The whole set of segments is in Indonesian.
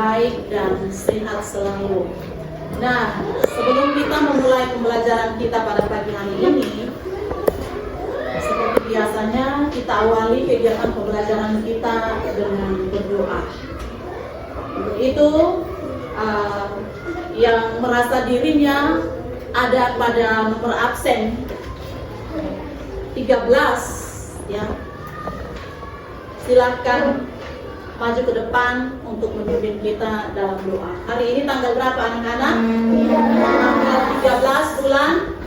baik dan sehat selalu. Nah, sebelum kita memulai pembelajaran kita pada pagi hari ini, seperti biasanya kita awali kegiatan pembelajaran kita dengan berdoa. Untuk itu, yang merasa dirinya ada pada nomor absen 13, ya, silakan maju ke depan untuk memimpin kita dalam doa. Hari ini tanggal berapa anak-anak? Tanggal 13 bulan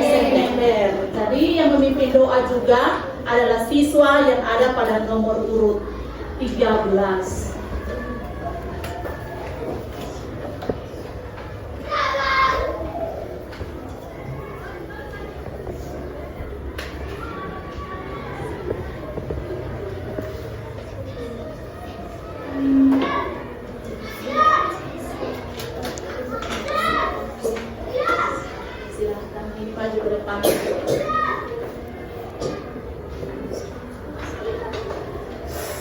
September. Jadi yang memimpin doa juga adalah siswa yang ada pada nomor urut 13. Maju ke depan.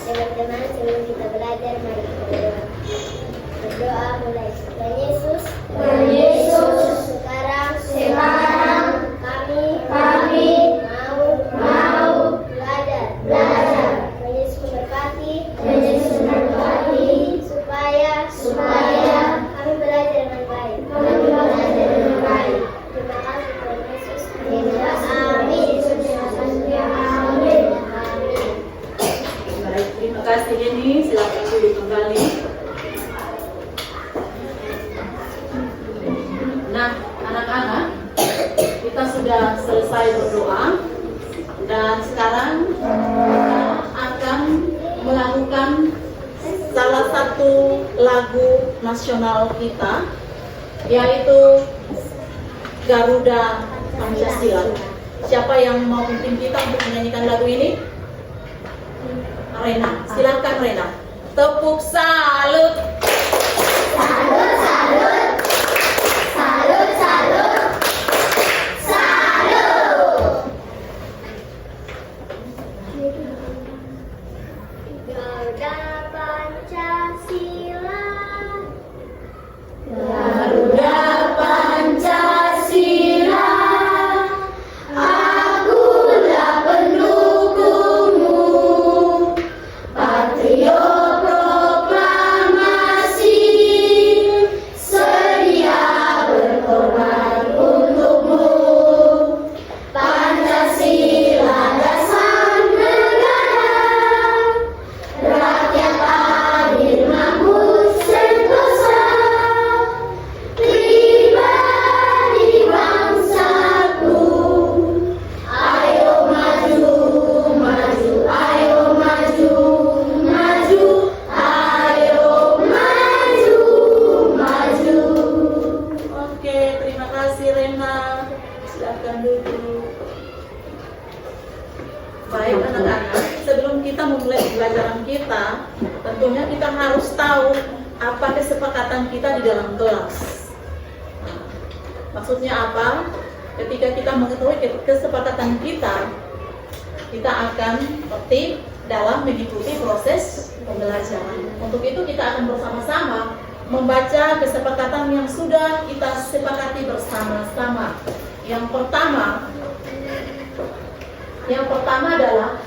Teman-teman, sebelum kita belajar, mari kita berdoa. Berdoa mulai. Tuhan Yesus, sekarang kami mau belajar. Tuhan Yesus memberkati, supaya kami belajar dengan baik. Terima kasih Tuhan Yesus. Amin. Baik, terima kasih Jenny. Silakan duduk kembali. Nah, anak-anak, kita sudah selesai berdoa dan sekarang kita akan melakukan salah satu lagu nasional kita, yaitu Garuda Pancasila. Siapa yang mau pimpin kita untuk menyanyikan lagu ini? Rena, silakan Rena. Tepuk salut. Salut. Garuda Pancasila. Garuda Pancasila, Akulah pendukungmu, patriot proklamasi, sedia berkorban untukmu. Pancasila dasar negara, rakyat adil makmur sentosa, pribadi bangsaku. Ayo maju, ayo maju, maju. Oke, terima kasih Rena. Silakan duduk. Baik anak-anak, sebelum kita memulai pembelajaran kita, tentunya kita harus tahu apa kesepakatan kita di dalam kelas. Nah, maksudnya apa? Ketika kita mengetahui kesepakatan kita akan tertib dalam mengikuti proses pembelajaran. Untuk itu kita akan bersama-sama membaca kesepakatan yang sudah kita sepakati bersama-sama. Yang pertama adalah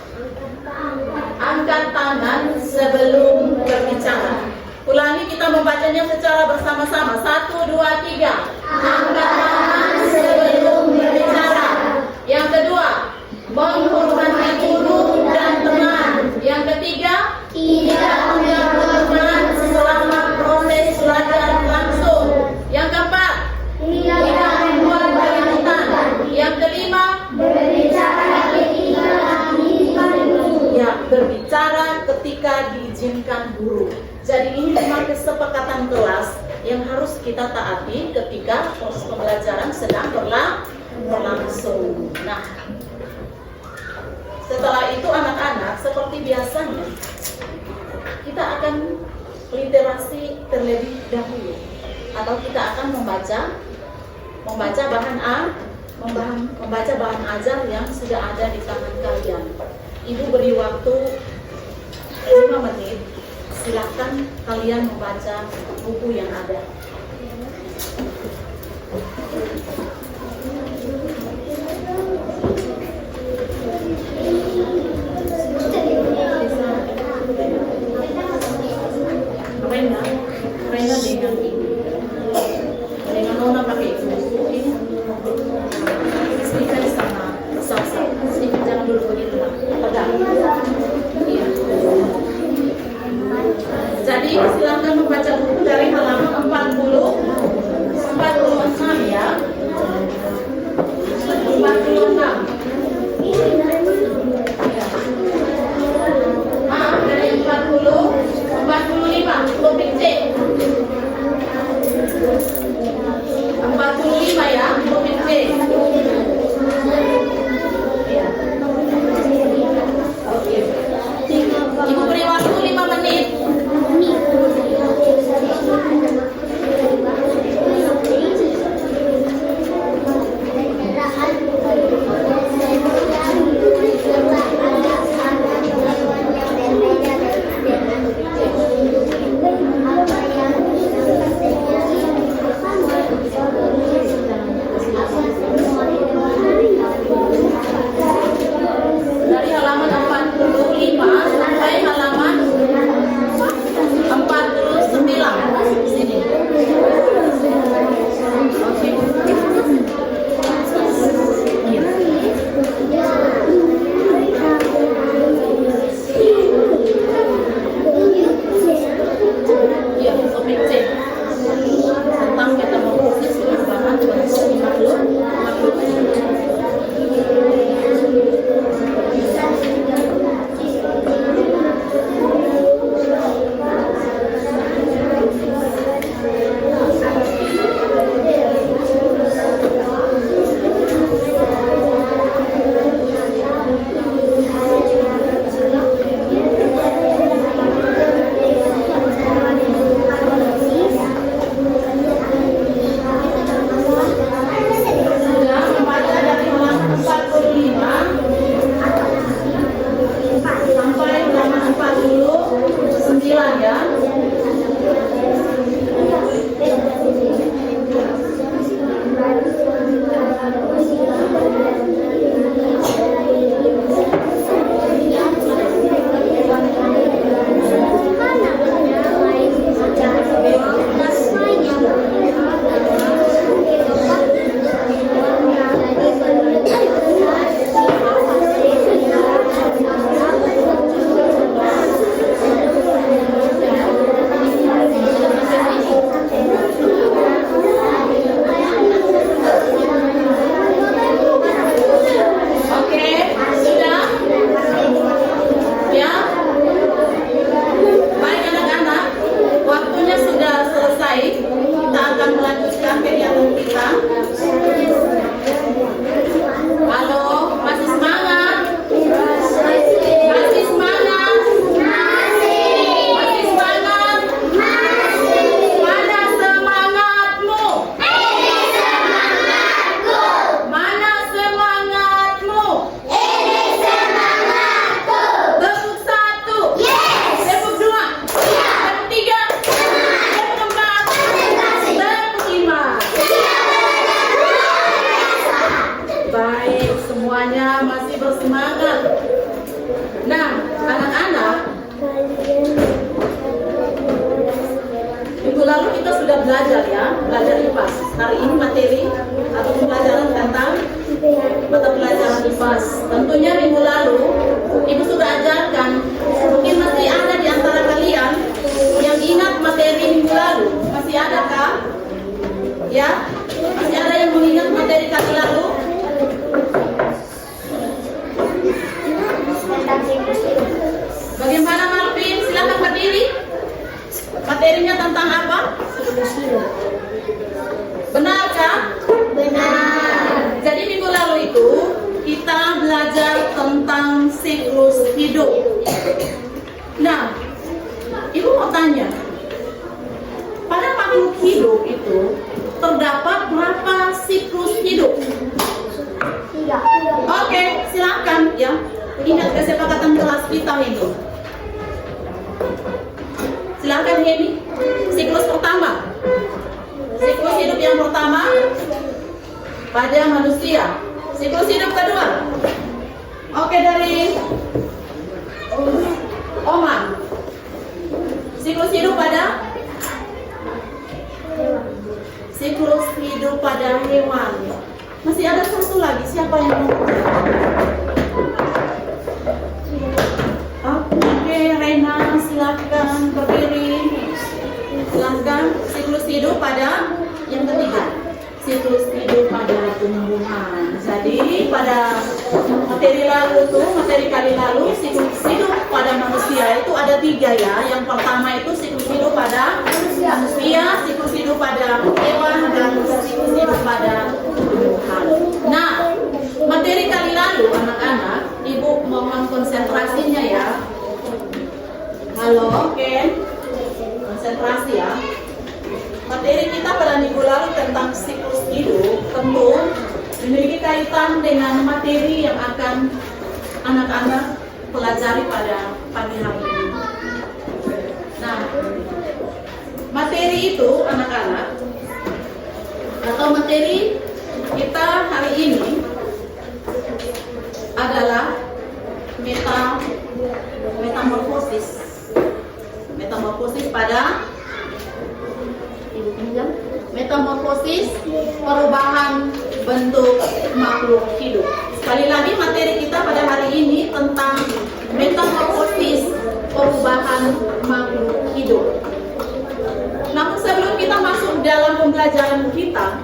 angkat tangan sebelum berbicara. Ulangi, kita membacanya secara bersama-sama. 1, 2, 3. Angkat tangan sebelum berbicara. Yang kedua, menghormati guru dan teman. Yang ketiga, tidak mengganggu teman selama proses belajar langsung. Yang keempat, tidak membuat keributan. Yang kelima, berbicara ketika diizinkan guru. Jadi ini memang kesepakatan kelas yang harus kita taati ketika proses pembelajaran sedang berlangsung. Nah, setelah itu anak-anak, seperti biasanya kita akan literasi terlebih dahulu, atau kita akan membaca bahan ajar yang sudah ada di tangan kalian. Ibu beri waktu 5 menit silahkan kalian membaca buku yang ada. Rena dengan Nona pakai buku ini. Stephen sama Salsa. Stephen jangan dulu begitu, Pak. Pegang. Iya. Jadi silakan membaca buku dari halaman 46 ya. 46. Dari 45 topik C. 45 ya, topik C. Iya. Oke. Ibu beri waktu 5 menit. Dari halaman 45 sampai halaman 49. Sini. Oke. Iya, topik C. Tentang metamorfosis perubahan bentuk makhluk. Sudah membaca dari halaman 45 sampai halaman 49 ya. Oke, sudah? Ya? Baik anak-anak, waktunya sudah selesai. Kita akan melanjutkan kegiatan kita. Halo, masih semangat? Masih semangat? Masih semangat? Mana semangatmu? Mana semangatmu? Tepuk 1, tepuk 2, tepuk 3, tepuk 4, tepuk 5. Baik, semuanya masih bersemangat. Nah, anak-anak, minggu lalu kita sudah belajar ya, belajar IPAS. Hari ini materi atau pembelajaran tentang mata pelajaran IPAS. Tentunya minggu lalu Ibu sudah ajarkan. Mungkin masih ada di antara kalian yang ingat materi minggu lalu. Masih ada kah? Ya? Masih ada yang mengingat materi kali lalu? Bagaimana Marvin? Silakan berdiri. Materinya tentang apa? Benarkah? Benar. Jadi minggu lalu itu kita belajar tentang siklus hidup. Nah, Ibu mau tanya, pada makhluk hidup itu terdapat berapa siklus hidup? 3. Oke, silakan ya. Ingat kesepakatan kelas kita itu. Silahkan Heni. Siklus pertama. Siklus hidup yang pertama pada manusia. Siklus hidup kedua. Oke, dari Oma. Siklus hidup pada hewan. Masih ada satu lagi. Siapa yang mau? Oke, Rena, silakan berdiri. Silakan. Siklus hidup pada yang ketiga. Siklus hidup pada tumbuhan. Jadi pada materi kali lalu siklus hidup pada manusia itu ada 3 ya. Yang pertama itu siklus hidup pada manusia, siklus hidup pada hewan, dan siklus hidup pada tumbuhan. Nah, materi kali lalu anak-anak, Ibu mohon konsentrasinya ya. Halo, oke. Konsentrasi ya. Materi kita pada minggu lalu tentang siklus hidup tentu memiliki kaitan dengan materi yang akan anak-anak pelajari pada pagi hari ini. Nah, materi itu anak-anak atau materi kita hari ini adalah metamorfosis pada metamorfosis, perubahan bentuk makhluk hidup. Sekali lagi materi kita pada hari ini tentang metamorfosis, perubahan makhluk hidup. Namun sebelum kita masuk dalam pembelajaran kita,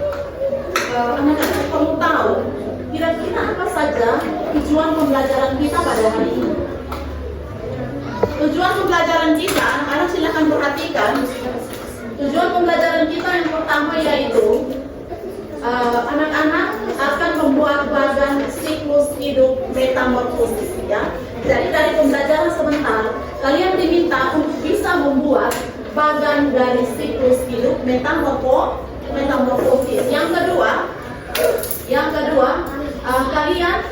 anak-anak perlu tahu kira-kira apa saja tujuan pembelajaran kita pada hari ini. Tujuan pembelajaran kita, anak-anak silakan perhatikan. Tujuan pembelajaran kita yang pertama yaitu anak-anak akan membuat bagan siklus hidup metamorfosis ya. Jadi dari pembelajaran sebentar kalian diminta untuk bisa membuat bagan dari siklus hidup metamorfosis. Yang kedua kalian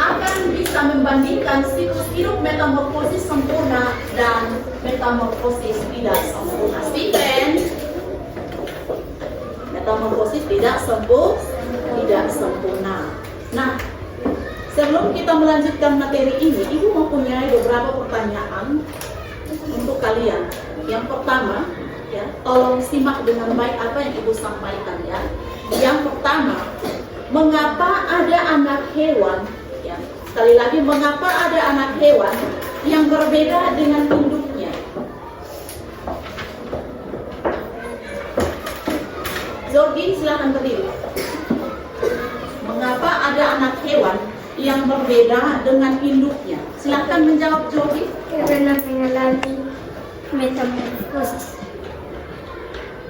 akan bisa membandingkan siklus hidup metamorfosis sempurna dan metamorfosis tidak sempurna. Stephen, metamorfosis tidak sempurna. Nah, sebelum kita melanjutkan materi ini, Ibu mempunyai beberapa pertanyaan untuk kalian. Yang pertama, ya, tolong simak dengan baik apa yang Ibu sampaikan ya. Yang pertama, mengapa ada anak hewan? Ya, sekali lagi, mengapa ada anak hewan yang berbeda dengan induknya? Zogi, silakan berdiri. Mengapa ada anak hewan yang berbeda dengan induknya? Silakan menjawab, Zogi. Karena mengalami metamorfosis.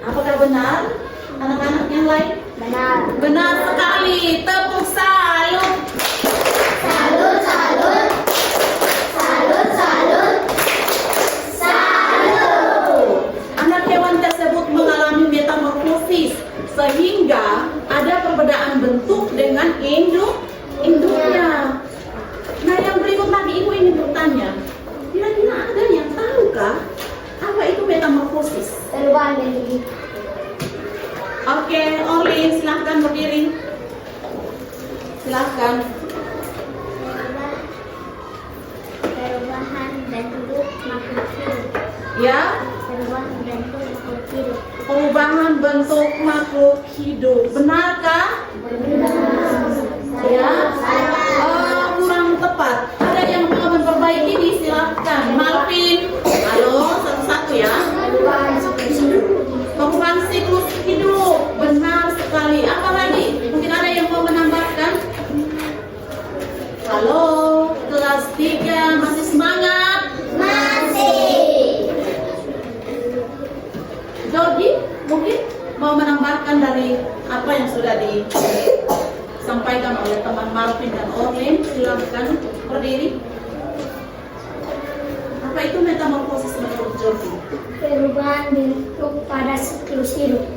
Apakah benar? Anak-anak yang lain? Benar. Benar sekali. Tepuk salut. Salut, salut. Salut, salut. Salut. Anak hewan tersebut mengalami metamorfosis sehingga ada perbedaan bentuk dengan induknya. Nah, yang berikut lagi Ibu ingin bertanya, kira-kira ada yang tahukah apa itu metamorfosis? Perubahan bentuk. Oke, Orlin, silahkan berdiri. Silahkan. Perubahan bentuk makhluk hidup. Ya, Perubahan bentuk makhluk hidup. perubahan bentuk makhluk hidup. Benarkah? Ya. Kurang tepat. Ada yang mau memperbaiki ini, silahkan. Malvin. Halo, satu-satu ya. Perubahan siklus hidup. Benar sekali. Apa lagi? Mungkin ada yang mau menambahkan? Halo, kelas 3 masih semangat? Masih. Dogi, mungkin mau menambahkan dari apa yang sudah disampaikan oleh teman Marvin dan Orlin. Silakan berdiri. Apa itu metamorfosis menurut Dogi? Perubahan bentuk pada siklus hidup.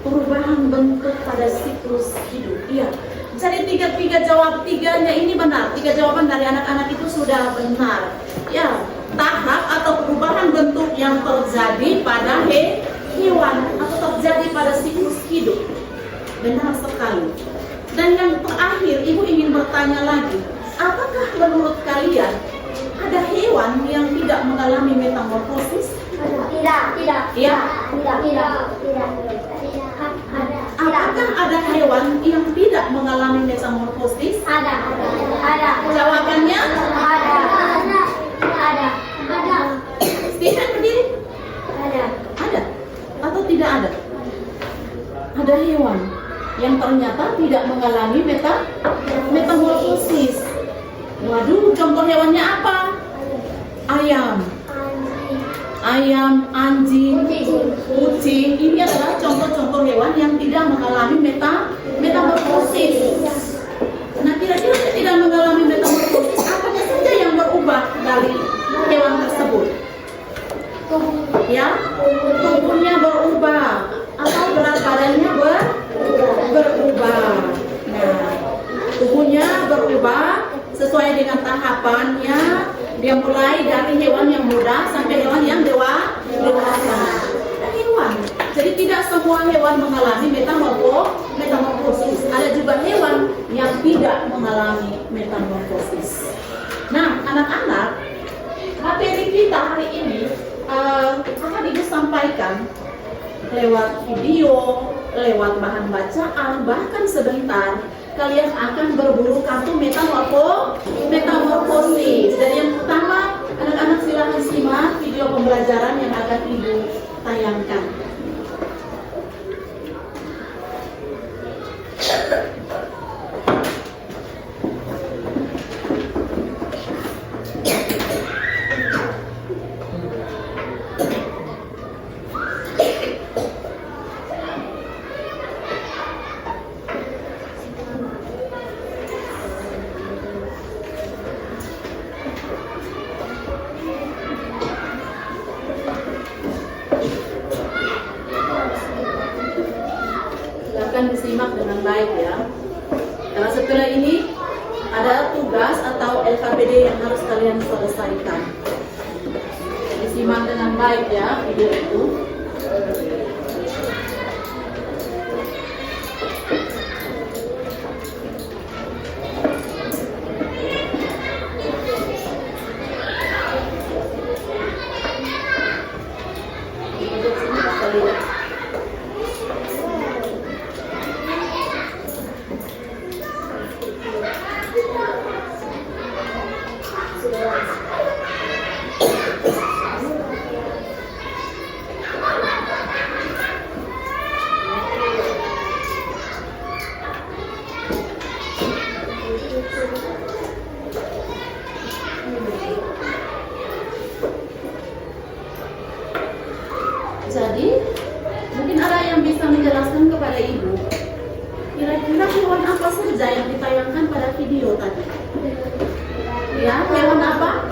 Perubahan bentuk pada siklus hidup. Iya. Jadi tiga jawab tiganya ini benar. 3 jawaban dari anak-anak itu sudah benar. Ya, tahap atau perubahan bentuk yang terjadi pada hewan atau terjadi pada siklus hidup. Benar sekali. Dan yang terakhir, Ibu ingin bertanya lagi, apakah menurut kalian ada hewan yang tidak mengalami metamorfosis? Tidak. Ya. Ada. Apakah ada hewan yang tidak mengalami metamorfosis? Ada. Jawabannya? Ada. Stephen berdiri? Ada atau tidak ada? Ada hewan yang ternyata tidak mengalami metamorfosis. Waduh, contoh hewannya apa? Ayam, anjing, kucing. Ini adalah contoh-contoh hewan yang tidak mengalami metamorfosis. Nah, kira-kira yang tidak mengalami metamorfosis, apa saja yang berubah dari hewan tersebut? Ya, tubuhnya berubah atau berat badannya berubah. Nah, tubuhnya berubah sesuai dengan tahapannya. Dia mulai dari hewan yang muda sampai hewan yang dewasa. Hewan. Jadi tidak semua hewan mengalami metamorfosis. Ada juga hewan yang tidak mengalami metamorfosis. Nah, anak-anak, materi kita hari ini akan Ibu sampaikan lewat video, lewat bahan bacaan, bahkan sebentar kalian akan berburu kartu metamorfosis. Dan yang pertama, anak-anak silahkan simak video pembelajaran yang akan Ibu tayangkan. Silakan disimak dengan baik ya. Nah, setelah ini ada tugas atau LKPD yang harus kalian selesaikan. Disimak dengan baik ya video itu. Jadi, mungkin ada yang bisa menjelaskan kepada Ibu, kira-kira hewan apa saja yang ditayangkan pada video tadi? Ya, hewan apa?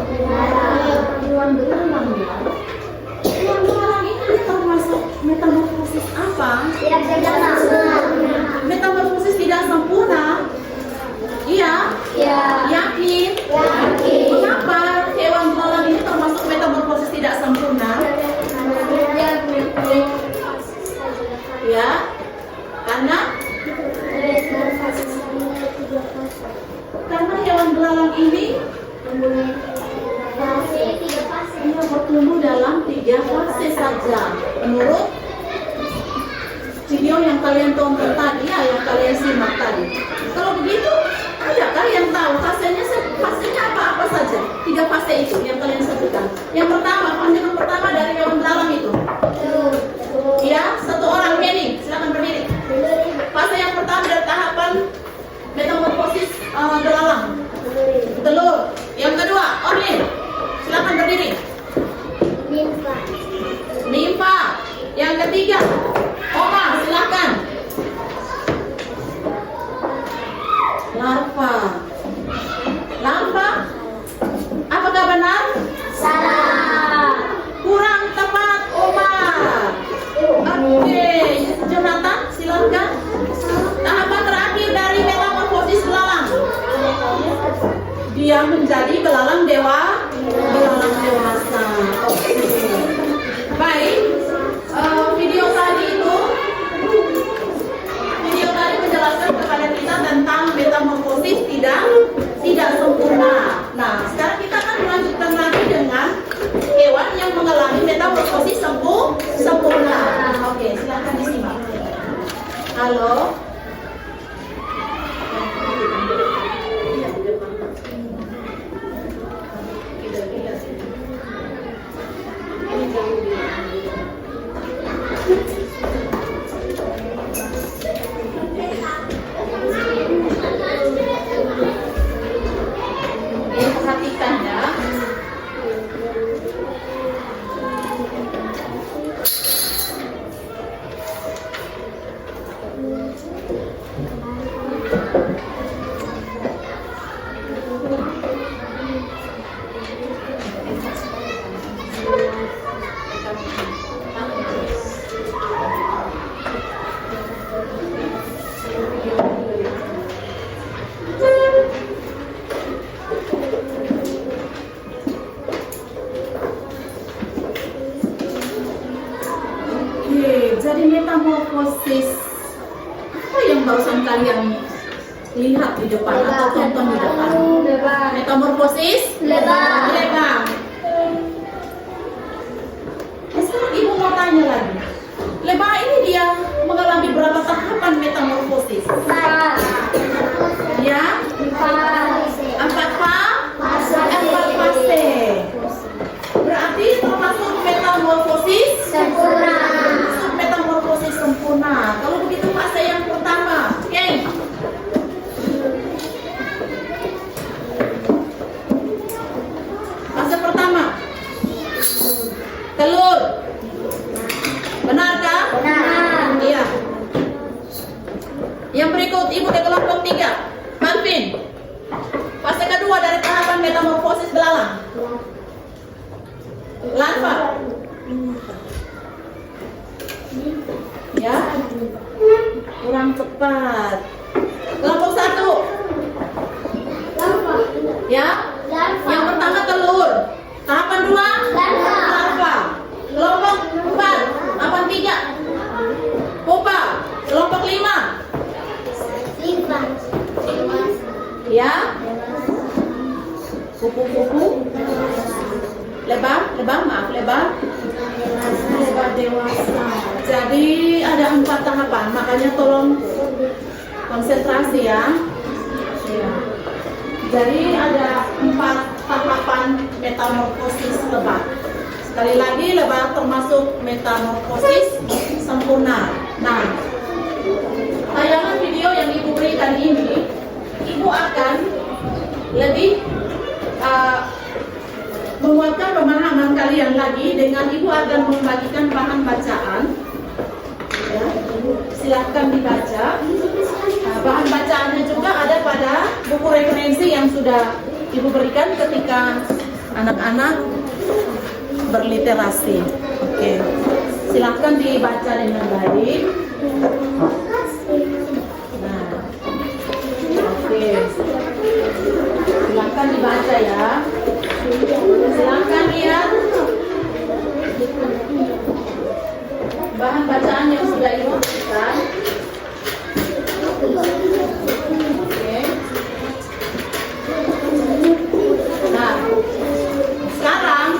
Hewan beruang ya. Hewan beruang ini termasuk metamorfosis apa? Metamorfosis tidak sempurna. Iya? Yakin? Mengapa hewan beruang ini termasuk metamorfosis tidak sempurna? Ya, karena hewan belalang ini bertumbuh dalam 3 fase saja. Menurut video yang kalian tonton tadi, yang kalian simak tadi. Kalau begitu, adakah yang tahu fasenya apa saja? 3 fase itu yang kalian sebutkan. Yang pertama, fase yang pertama dari hewan belalang itu. Ya, satu orang Henning, silakan berdiri. Fase yang pertama dari tahapan metamorfosis belalang. Telur. Yang kedua, Orlin, silakan berdiri. Nimfa. Yang ketiga, Oma, silakan. Larva. Apakah benar? Salah. Kurang tepat, Oma. Oke, Jonathan, silakan. Tahapan terakhir dari metamorfosis belalang. Dia menjadi belalang dewasa. Oke. Halo. Perhatikan ya. Oke, jadi metamorfosis apa yang barusan kalian lihat di depan atau tonton di depan? Metamorfosis Lebah. lebah. Sekarang ibu mau tanya lagi, lebah ini dia mengalami berapa tahapan metamorfosis? Ya, 4 fase. Berarti termasuk metamorfosis Sempurna. metamorfosis sempurna. Kalau begitu fase yang pertama, oke? Fase pertama, telur. Benarkah? Benar. Iya. Yang berikut, ibu ke kelompok 3. Malvin. Fase kedua dari tahapan metamorfosis belalang. Larva. Ya, kurang tepat. Kelompok 1. Ya, yang pertama telur. Tahapan 2, larva. Kelompok 4, tahapan 3, pupa. Kelompok 5, ya, kupu-kupu. Lebah dewasa. Jadi ada 4 tahapan, makanya tolong konsentrasi ya. Ya. Jadi ada 4 tahapan metamorfosis lebah. Sekali lagi, lebah termasuk metamorfosis sempurna. Nah, tayangan video yang ibu berikan ini, ibu akan lebih menguatkan pemahaman kalian lagi dengan ibu akan membagikan bahan bacaan. Ya, silahkan dibaca. Nah, bahan bacaannya juga ada pada buku referensi yang sudah ibu berikan ketika anak-anak berliterasi. Oke, silahkan dibaca dengan baik. Nah, oke, silahkan dibaca ya. Silahkan lihat bahan bacaan yang sudah ibu berikan. Oke. Nah, sekarang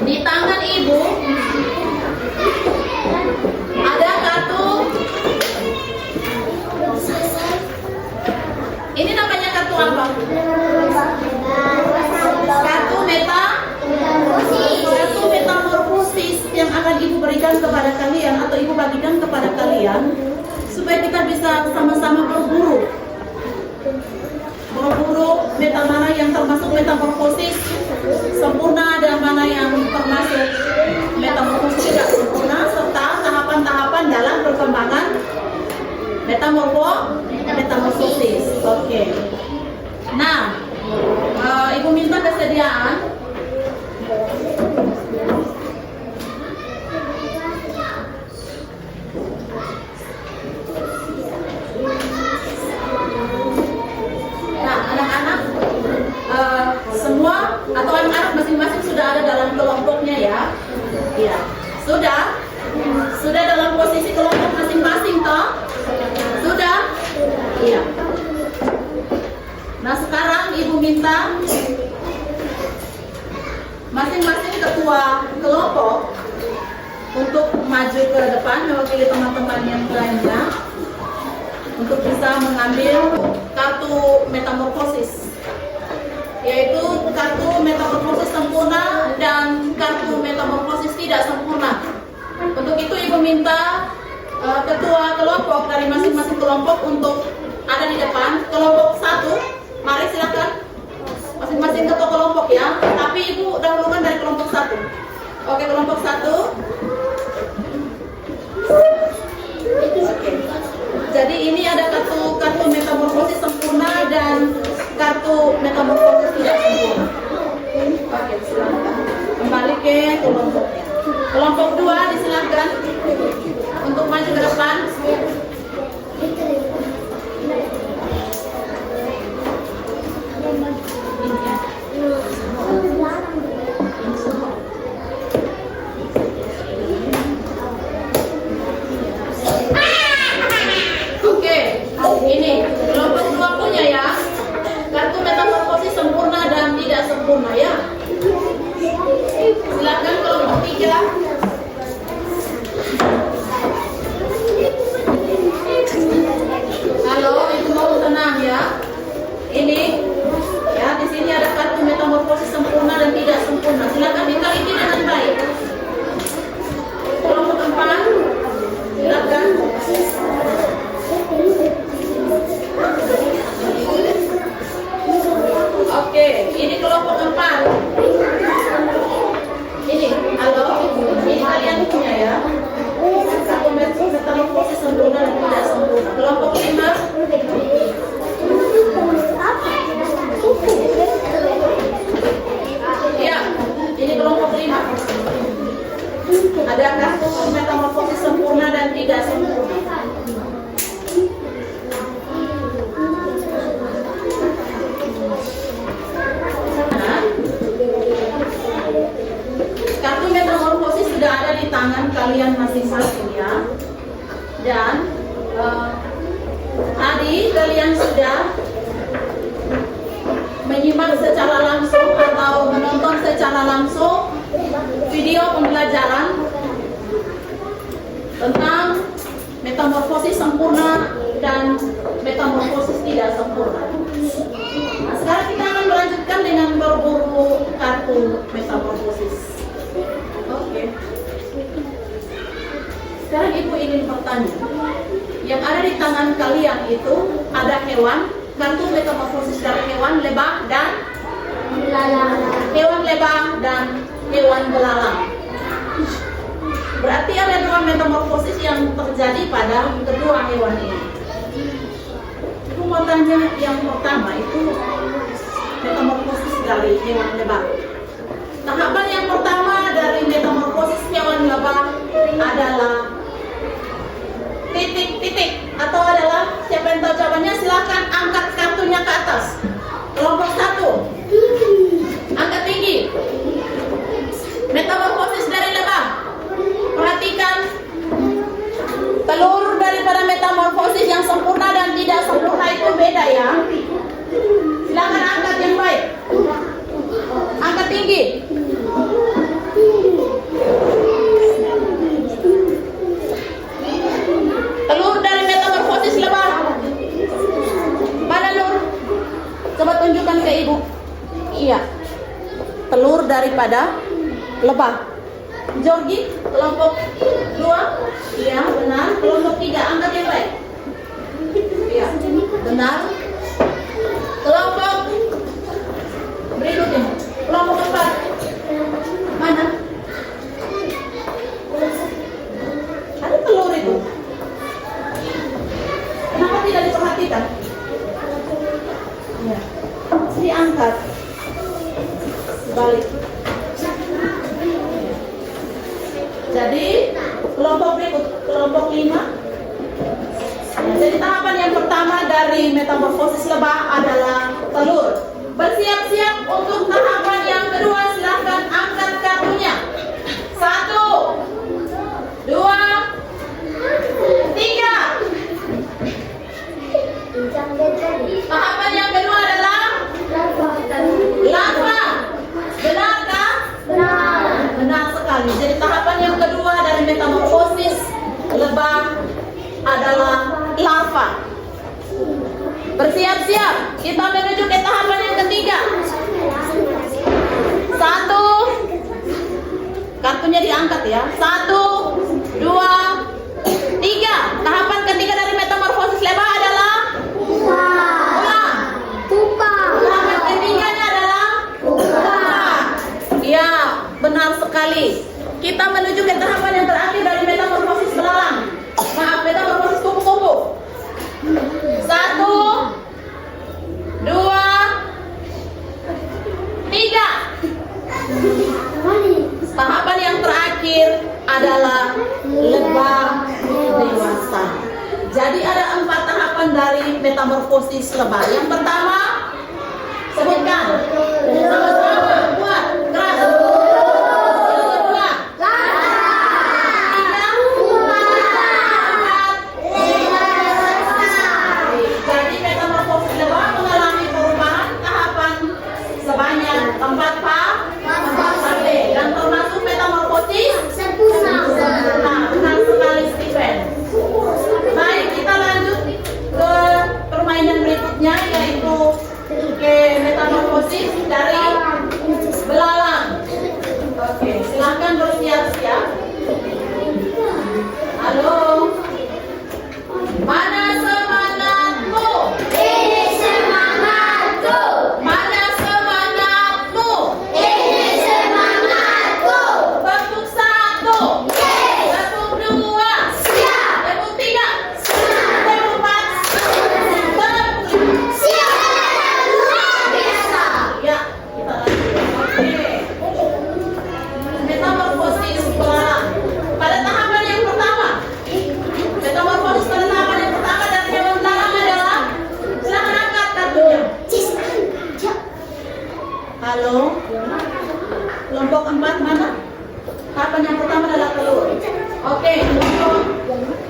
di tangan ibu ada kartu. Ini namanya kartu apa? Kartu metamorfosis yang akan ibu berikan kepada kalian atau ibu bagikan kepada kalian supaya kita bisa sama-sama berburu mana yang termasuk metamorfosis sempurna dan mana yang termasuk metamorfosis tidak sempurna, serta tahapan-tahapan dalam perkembangan metamorfosis. Oke. Nah, ibu minta kesediaan anak-anak semua atau anak-anak masing-masing sudah ada dalam kelompoknya ya. Iya. Sudah dalam posisi kelompok masing-masing toh? Sudah? Iya. Nah, sekarang ibu minta masing-masing ketua kelompok untuk maju ke depan mewakili teman-teman yang lainnya untuk bisa mengambil kartu metamorfosis, yaitu kartu metamorfosis sempurna dan kartu metamorfosis tidak sempurna. Untuk itu Ibu minta ketua kelompok dari masing-masing kelompok untuk ada di depan. Kelompok 1, mari silakan. Masing-masing ketua kelompok ya. Tapi Ibu dahulukan dari kelompok 1. Oke, kelompok 1. Oke. Jadi ini ada kartu metamorfosis sempurna dan kartu metamorfosis tidak sempurna. Oke, silakan. Kembali ke kelompoknya. Kelompok 2 disilakan untuk maju ke depan. Oke, ini kelompok 2 punya ya. Kartu metamorfosis sempurna dan tidak sempurna ya. Silakan kelompok 3. Halo, Ibu mau tenang ya. Ini ya, di sini ada kartu metamorfosis sempurna dan tidak sempurna. Silakan diteliti dengan baik. Kelompok 4, silakan. Oke, ini kelompok 4. Ini, halo, ini kalian punya ya. Kartu metamorfosis sempurna dan tidak sempurna. Kelompok 5. Ya, ini kelompok 5. Ada kartu metamorfosis sempurna dan tidak sempurna. Kartu metamorfosis sudah ada di tangan kalian masing-masing ya. Dan tadi kalian sudah menyimak secara langsung atau menonton secara langsung video pembelajaran tentang metamorfosis sempurna dan metamorfosis tidak sempurna. Nah, sekarang kita akan melanjutkan dengan berburu kartu metamorfosis. Oke. Sekarang Ibu ingin bertanya, yang ada di tangan kalian itu ada hewan, kartu metamorfosis dari hewan lebah dan hewan lebah dan hewan belalang. Berarti ada 2 metamorfosis yang terjadi pada kedua hewan ini. Ibu mau tanya, yang pertama itu metamorfosis dari hewan lebah. Tahapan yang pertama dari metamorfosis hewan lebah adalah titik-titik, atau adalah, siapa yang tahu jawabannya silahkan angkat kartunya ke atas. Kelompok 1, angkat tinggi. Metamorfosis dari lebah. Perhatikan, telur daripada metamorfosis yang sempurna dan tidak sempurna itu beda ya. Silahkan angkat yang baik. Angkat tinggi. Telur dari metamorfosis lebah. Mana Nur? Coba tunjukkan ke Ibu. Iya. Telur daripada lebah. Jorgi, kelompok 2. Iya, benar. Kelompok 3, angkat yang baik. Iya, benar. Kelompok berikutnya. Kelompok 4. Mana? Ada telur itu. Kenapa tidak diperhatikan? Ya. Diangkat. Balik. Jadi kelompok berikut, kelompok 5. Jadi tahapan yang pertama dari metamorfosis lebah adalah telur. Bersiap-siap untuk tahapan yang kedua, silahkan angkat kartunya. 1, 2, 3. Tahapan yang kedua adalah larva. Benarkah? Benar sekali. Jadi tahapan yang kedua dari siap. Kita menuju ke tahapan yang ketiga. 1. Kartunya diangkat ya. 1, 2, 3. Tahapan ketiga dari metamorfosis lebah adalah ulang. Tahapan ketiganya adalah ulang. Ya, benar sekali. Kita menuju ke tahapan yang terakhir dari metamorfosis belalang. Maaf, metamorfosis kupu-kupu. 1, 2, 3. Tahapan yang terakhir adalah lebah dewasa. Jadi ada 4 tahapan dari metamorfosis lebah. Yang pertama, sebutkan. Sama-sama, kuat, keras. Yang kedua, jadi metamorfosis lebah mengalami perubahan tahapan sebanyak 4 fase dan termasuk metamorfosis sempurna. Benar sekali Stephen. Baik, kita lanjut ke permainan berikutnya, yaitu ke metamorfosis dari belalang. Oke, silakan bersiap-siap. Halo. Mana semangatmu? Ini semangatku. Mana semangatmu? Ini semangatku. Bentuk 1. Bentuk 2. Siap. Bentuk 3. Semangat. Bentuk 4. Siap. Luar biasa. Ya, kita lanjut. Oke. Metamorfosis belalang. Pada tahapan yang pertama. Metamorfosis pada tahapan yang pertama dari hewan belalang adalah, silakan angkat kartunya. Halo. Kelompok 4 mana? Tahapan yang pertama adalah telur. Oke,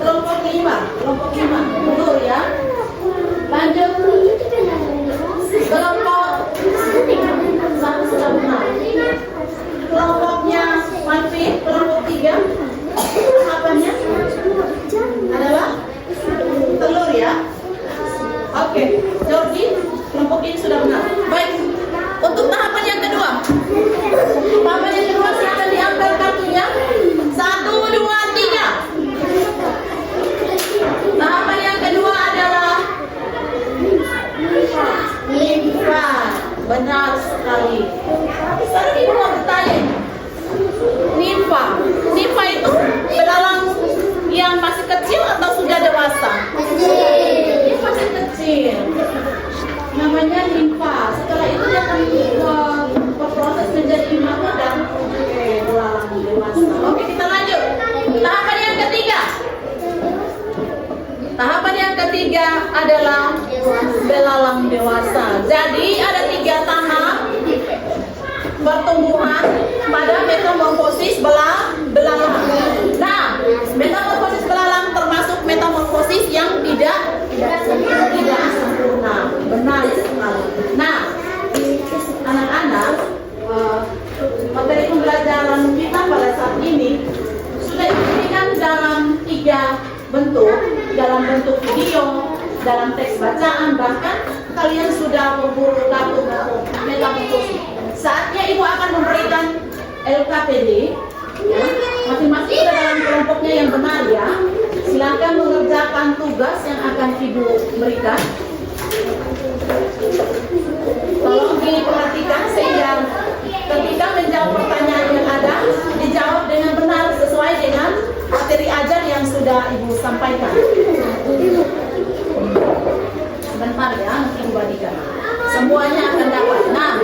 kelompok 5. Kelompok 5 telur ya. Lanjut. Kelompok 1 sudah benar. Kelompoknya Manfi, kelompok 3. Tahapannya adalah telur ya. Oke, Georgi, kelompok ini sudah benar. Baik, untuk tahapan yang kedua. Tahapan yang kedua silakan diambil kartunya. 1, 2, 3. Tahapan yang kedua adalah limfa. Benar sekali. Sekarang ibu mau bertanya. Nimfa. Nimfa itu belalang yang masih kecil atau sudah dewasa? Dia masih kecil. Namanya limfa. Setelah itu dia akan berproses menjadi mama dan belalang dewasa. Oke, kita lanjut. Tahapan yang ketiga. Tahapan yang ketiga adalah belalang dewasa. Jadi ada 3 tahap pertumbuhan pada metamorfosis belalang. Nah, metamorfosis belalang termasuk metamorfosis yang tidak sempurna. Benar sekali. Nah, anak-anak, materi pembelajaran kita pada saat ini sudah diberikan dalam 3 bentuk, dalam bentuk video, dalam teks bacaan, bahkan kalian sudah berburu kartu metamorfosis. Saatnya ibu akan memberikan LKPD, ya. Masing-masing sudah dalam kelompoknya yang benar ya. Silakan mengerjakan tugas yang akan ibu berikan. Tolong diperhatikan sehingga ketika menjawab pertanyaan yang ada, dijawab dengan benar sesuai dengan materi ajar yang sudah ibu sampaikan. Sebentar ya, nanti ibu bagikan. Semuanya akan dapat. Nah,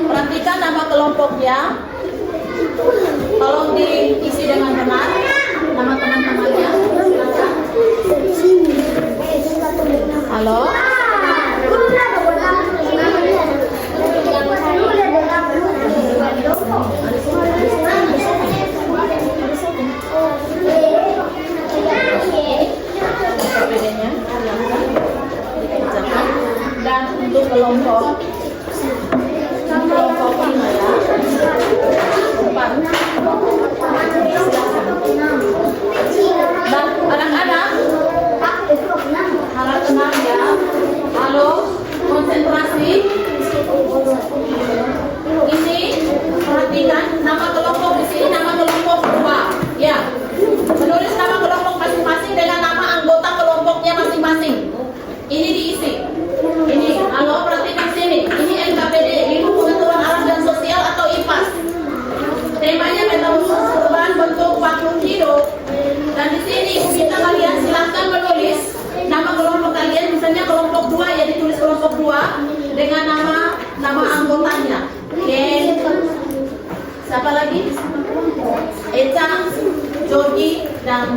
perhatikan nama kelompoknya. Tolong diisi dengan benar nama teman-temannya. Halo. Dan untuk kelompok 5 ya. 4. Dan anak-anak harap tenang ya.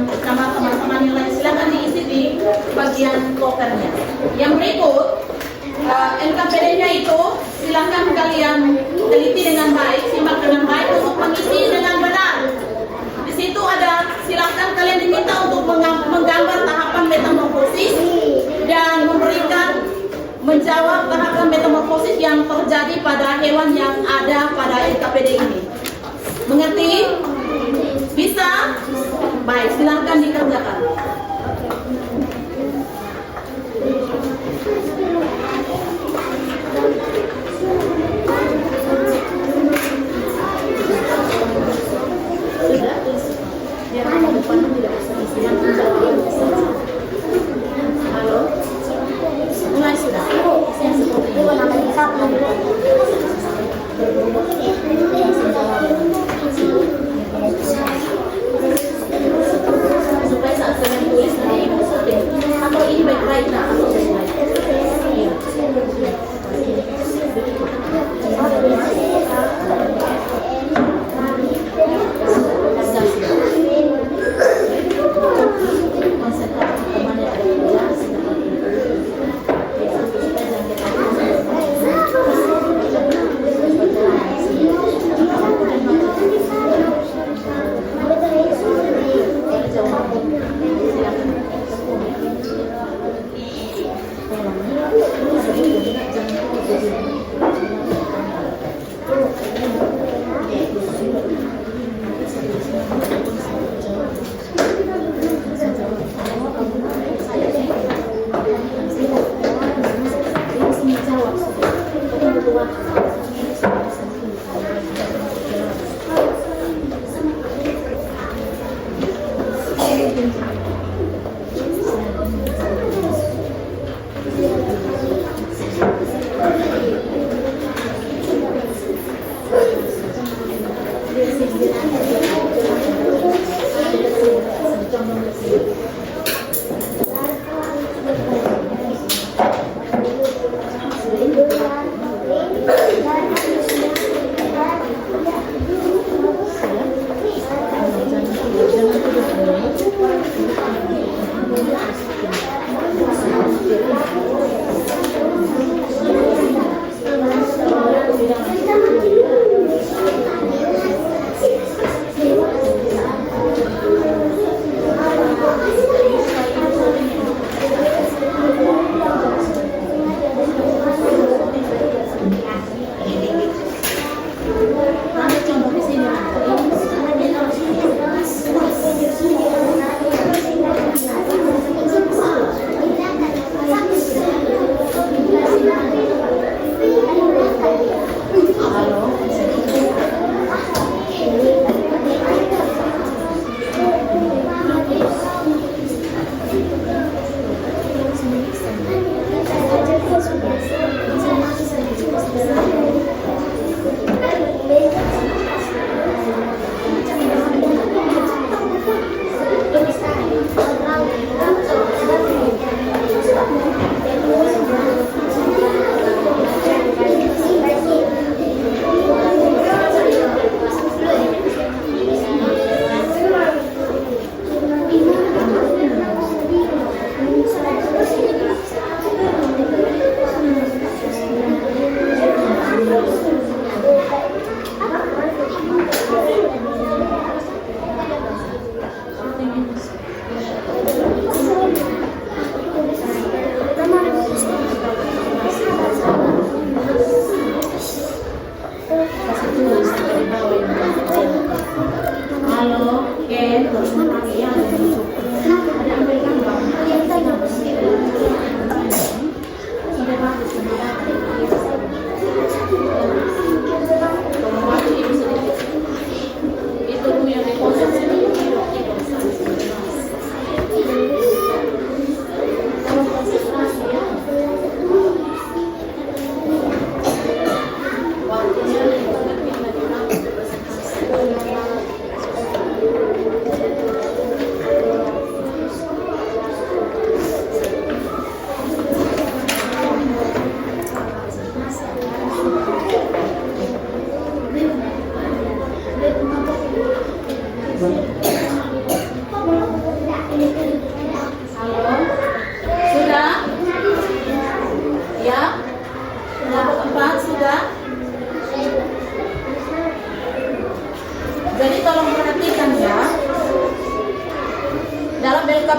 sama teman-teman yang lain, silakan diisi di bagian kopernya. Yang berikut NKPD-nya itu silakan kalian teliti dengan baik, simak dengan baik untuk mengisi dengan benar. Di situ ada, silakan kalian diminta untuk menggambar tahapan metamorfosis dan menjawab tahapan metamorfosis yang terjadi pada hewan yang ada pada NKPD ini. Mengerti? Bisa? Baik, silakan dikerjakan.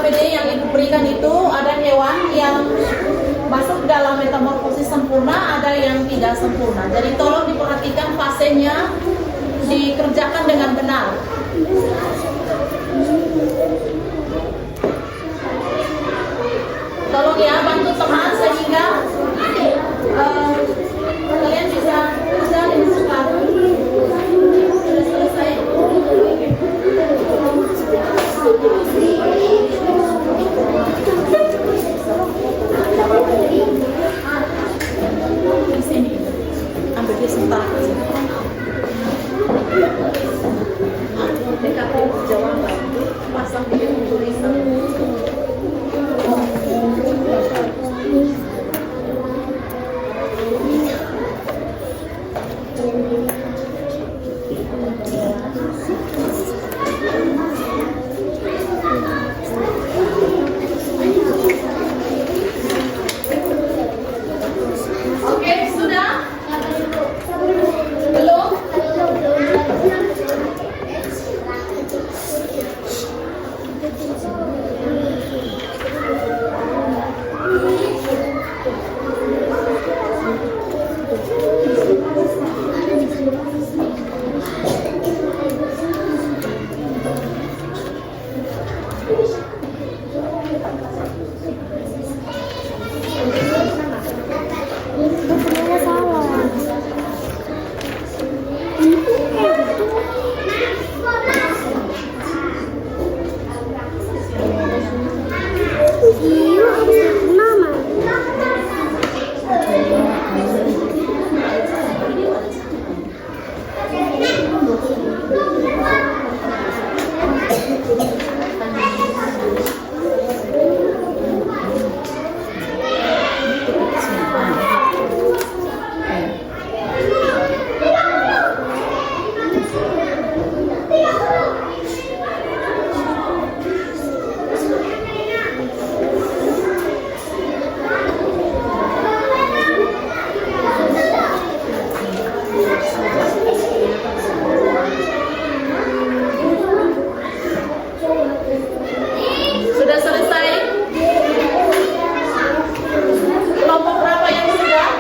ABCD yang Ibu berikan itu ada hewan yang masuk dalam metamorfosis sempurna, ada yang tidak sempurna. Jadi tolong diperhatikan fasenya dikerjakan dengan benar. Tolong ya bantu teman sehingga kalian bisa kerja dengan cepat. Sudah selesai. Di sini ambil dia sebentar. TKP jawaban pasang di tulisan. Oke, sudah? Belum? Sudah selesai? Kelompok berapa yang sudah?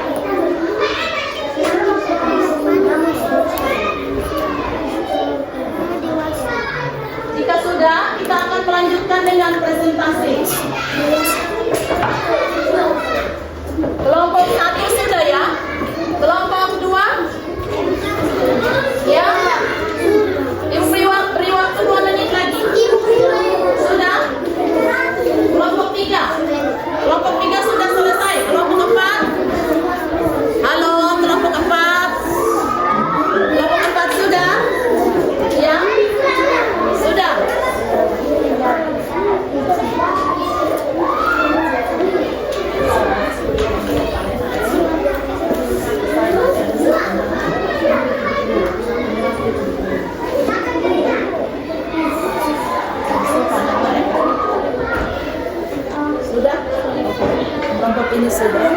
Jika sudah, kita akan melanjutkan dengan presentasi. Kelompok 1 sudah ya? Kelompok 2? Ya? Beri waktu 2 menit lagi. Sudah? Kelompok 3? Kelompok 3 sudah selesai. Kelompok 4? Halo, kelompok 4? Kelompok 4 sudah? Ya? Sudah? Sudah? Kelompok ini sudah?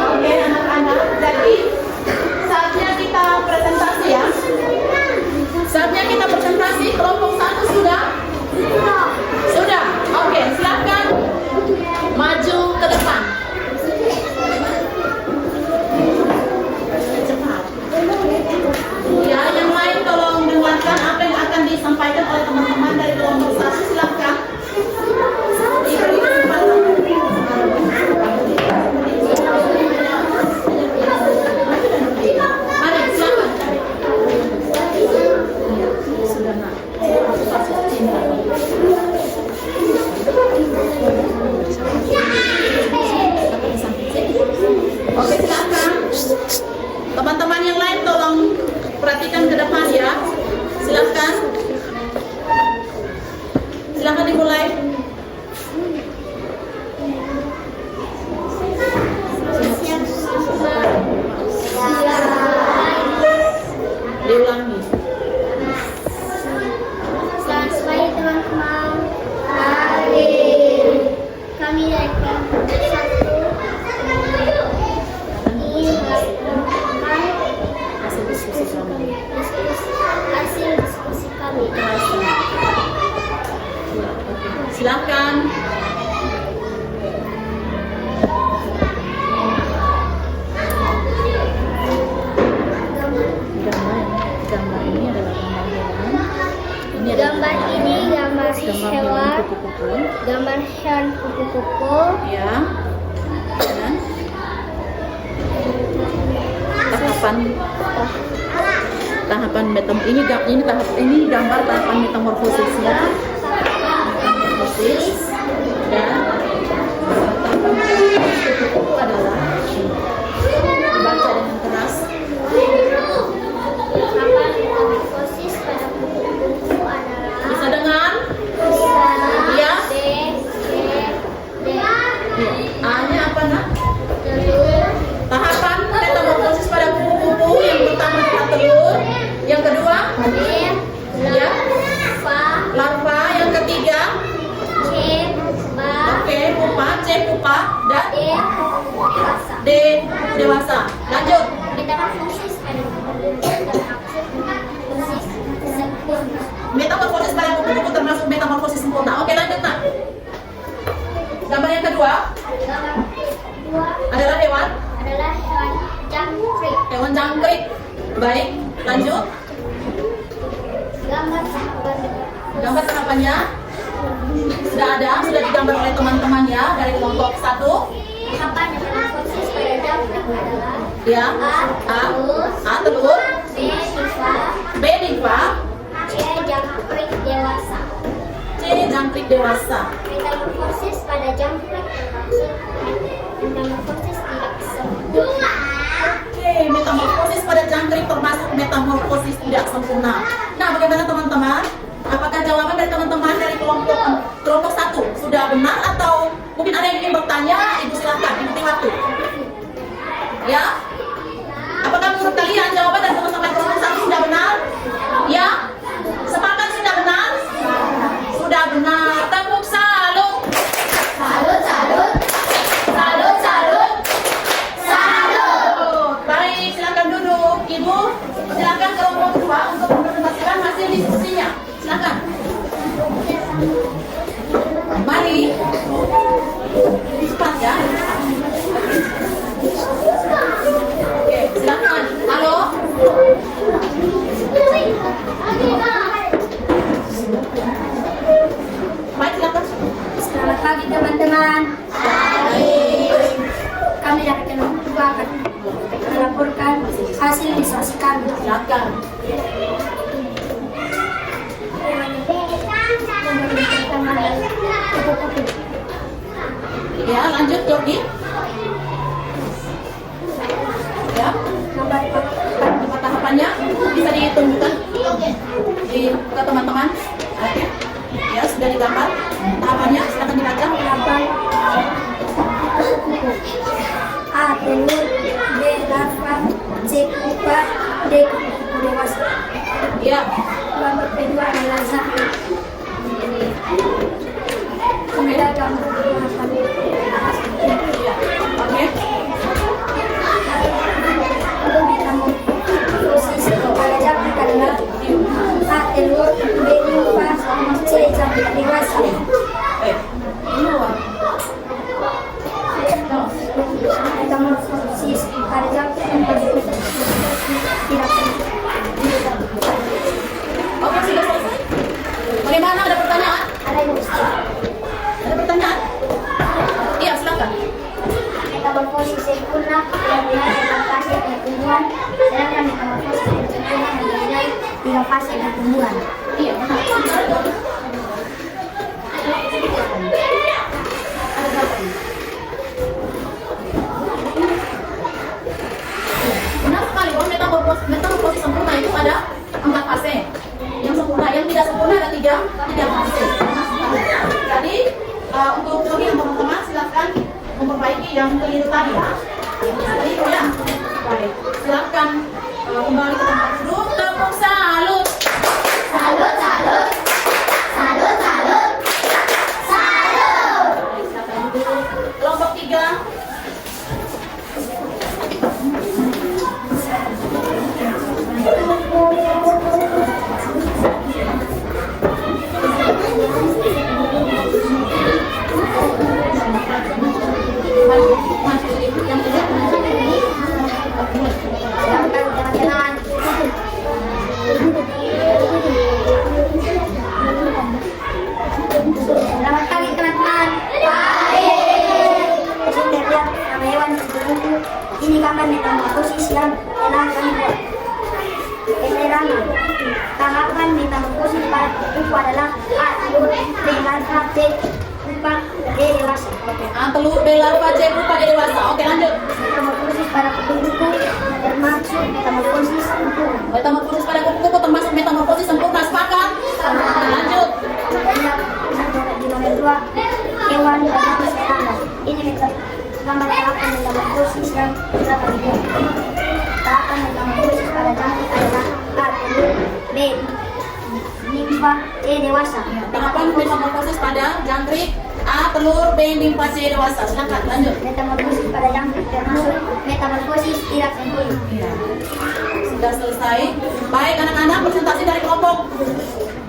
Oke anak-anak, jadi saatnya kita presentasi ya. Saatnya kita presentasi. Kelompok 1 sudah? Sudah? Oke, silakan maju ke depan. Cepat. Ya, yang lain tolong dengarkan apa yang akan disampaikan oleh teman-teman dari kelompok 1. Silakan. Diberi kesempatan. Mari, silakan. Sudah nak. Oke, silakan. Teman-teman yang lain tolong perhatikan ke depan ya. Silakan. Silakan dimulai. Diulangi. Selamat pagi teman-teman. Hari kami dari kelompok 1 ingin Silakan. Gambar ini adalah gambar hewan. Gambar ini gambar hewan. Kupu-kupu. Gambar hewan kupu-kupu. Ya. Dan tahapan ini gambar tahapan metamorfosisnya. Metamorfosis dan kupu-kupu adalah dibaca dengan keras. Tahapan metamorfosis pada kupu-kupu adalah Bisa dengar? bisa Ya. D, C, D. A-nya apa nak? Telur. Tahapan metamorfosis pada kupu-kupu yang pertama adalah telur, yang kedua D, ya larva. larva, yang ketiga C, pupa. oke pupa, C pupa, dan D, dewasa. D dewasa. Lanjut. Metamorfosis pada Metamorfosis pada kupu-kupu termasuk metamorfosis sempurna. Oke, lanjut nak. Gambar yang kedua Gambar kedua adalah hewan adalah hewan jangkrik. jangkrik. Baik, lanjut. Gambar tahapan Gambar tahapannya sudah digambar oleh teman-temannya dari kelompok 1. tahapan metamorfosis pada jangkrik adalah Ya, A telur, B, nimfa. B nimfa, C, jangkrik dewasa. C jangkrik dewasa. Metamorfosis pada jangkrik termasuk metamorfosis tidak sempurna. Oke, metamorfosis pada jangkrik termasuk metamorfosis tidak sempurna. Nah, bagaimana teman-teman? Apakah jawaban dari teman-teman dari kelompok 1 sudah benar atau mungkin ada yang ingin bertanya? Ibu silakan, ikuti waktu. Ya? Apakah menurut kalian jawaban dari teman-teman kelompok 1 sudah benar? Ya? Sepakat sudah benar? Sudah benar. Tepuk salut. Salut, salut. Salut, salut. Salut. Baik, silakan duduk. Ibu, silakan kelompok 2 untuk mempresentasikan hasil diskusinya. Silakan. Mari. Cepat ya. Oke, silakan. Halo. Baik, silakan. Selamat pagi teman-teman. Kami dari kelompok dua akan melaporkan hasil diskusi kami. Silakan. Ya, lanjut Yogi. Ya, Gambar tempat tahapannya bisa ditunjukkan ke teman-teman. Oke. Ya, sudah digambar tahapannya. Silakan dibaca. tahapan A, telur. B, larva. C, pupa. D, kupu-kupu dewasa. Ya, Gambar kedua adalah jangkrik. Kemudian gambar tahapan oke. metamorfosis pada jangkrik adalah A, telur. B, nimfa. C, jangkrik dewasa. Metamorfosis pada jangkrik tidak sempurna. Oke, sudah selesai. Bagaimana? Ada pertanyaan? Ada yang mesti. Ada pertanyaan? Iya, silakan. Metamorfosis sempurna yang dimulai dalam fase pertumbuhan, sedangkan metamorfosis tidak sempurna yang dimulai dalam fase pertumbuhan. Iya, benar. Benar sekali bahwa metamorfosis sempurna itu ada 4 fase. Yang sempurna, yang tidak sempurna ada 3 fase. Jadi untuk yang teman-teman silakan memperbaiki yang keliru tadi ya. Keliru ya. Baik, silakan kembali ke tempat duduk. Tepuk salut. Salut, salut, salut, salut, salut. Silakan duduk. Kelompok 3. larva C pupa D dewasa. Telur B larva C pupa D dewasa. Oke, lanjut. Metamorfosis pada kupu-kupu termasuk metamorfosis sempurna. Metamorfosis pada kupu-kupu termasuk metamorfosis sempurna. Sepakat? Lanjut. Di nomor 2 hewan bernama serangga. Ini gambar tahapan metamorfosis yang dapat dibuat. Tahapan metamorfosis pada jangkrik adalah A. Telur, B. Nimfa, C. Dewasa. Tahapan metamorfosis pada jangkrik A. Telur, B. Nimfa, C. Dewasa. Silakan lanjut. Metamorfosis pada jangkrik termasuk metamorfosis tidak sempurna. Sudah selesai. Baik anak-anak, presentasi dari kelompok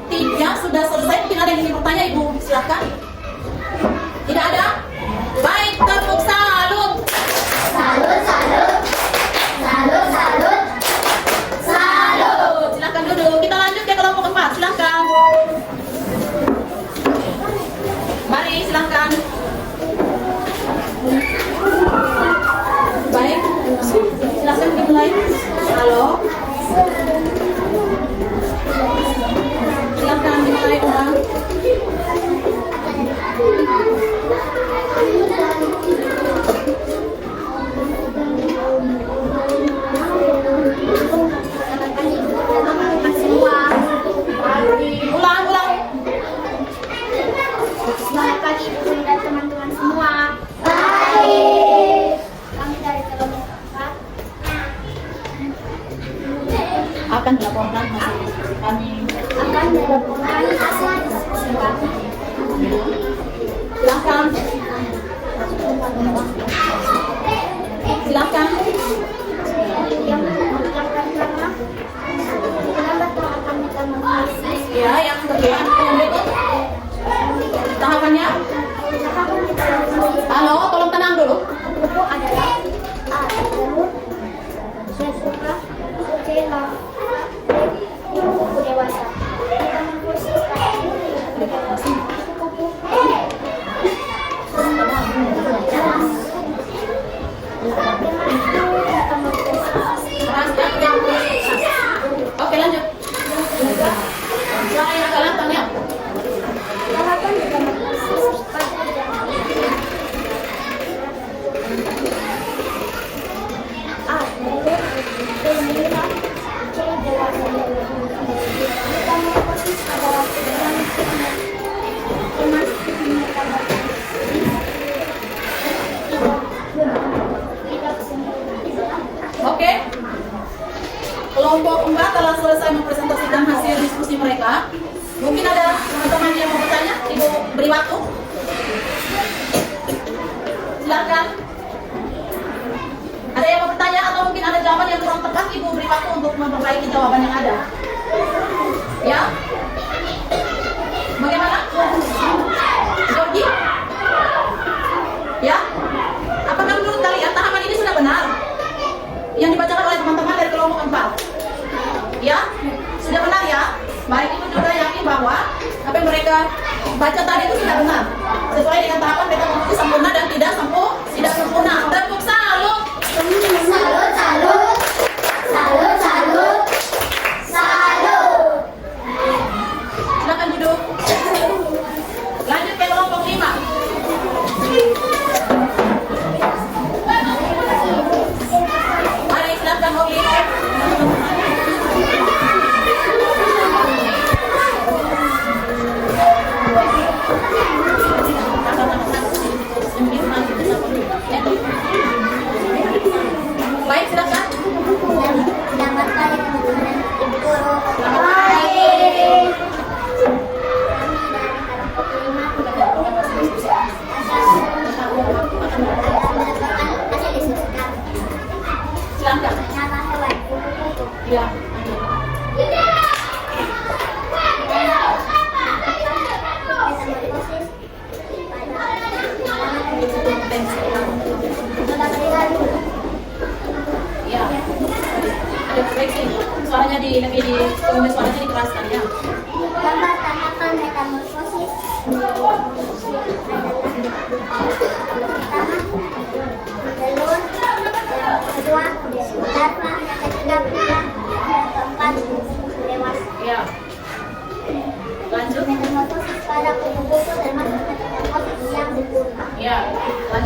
3 sudah selesai. Mungkin ada yang ingin bertanya, Ibu. Silakan. Tidak ada? Baik, tepuk salut. Salut, salut, salut, salut. Salut. Silakan duduk. Kita lanjut ke kelompok 4. Silakan. Mari, silakan. Baik, silakan dimulai. Halo. Silakan dimulai orang. Ulang, ulang. Selamat pagi Ibu dan teman-teman semua. Baik. Kami dari kelompok 4 Akan dilaporkan hasil diskusi kami. akan melakukan hasil diskusi kami. Silakan. Silakan. Yang mengucapkan nama lambat tahapan metamorfosis. Ya, yang kedua, yang berikut. Tahapannya. Tahapan metamorfosis Halo, tolong tenang dulu. kupu adalah A. Telur, C. Pupa, C. larva, D. Kupu dewasa. Metamorfosis pada kupu-kupu Oke, lanjut. Suara yang agak lantang ya. tahapan metamorfosis pada jangkrik A. Telur, B. nira, C. dewasa. Metamorfosis adalah jangkrik termasuk metamorfosis tidak sempurna. Oke. Kelompok 4 telah selesai mempresentasikan hasil diskusi mereka. Mungkin ada teman-teman yang mau bertanya, Ibu beri waktu. Silakan. Ada yang mau bertanya atau mungkin ada jawaban yang kurang tepat, Ibu beri waktu untuk memperbaiki jawaban yang ada. Ya? Bagaimana? Georgie? Ya? Apakah menurut kalian tahapan ini sudah benar? Yang dibacakan oleh teman-teman dari kelompok 4. Ya? Sudah benar ya? Baik, Ibu juga yakin bahwa apa yang mereka baca tadi itu sudah benar. Sesuai dengan tahapan metamorfosis sempurna dan tidak sempurna. Tepuk salut. Salut, salut, salut, salut, salut.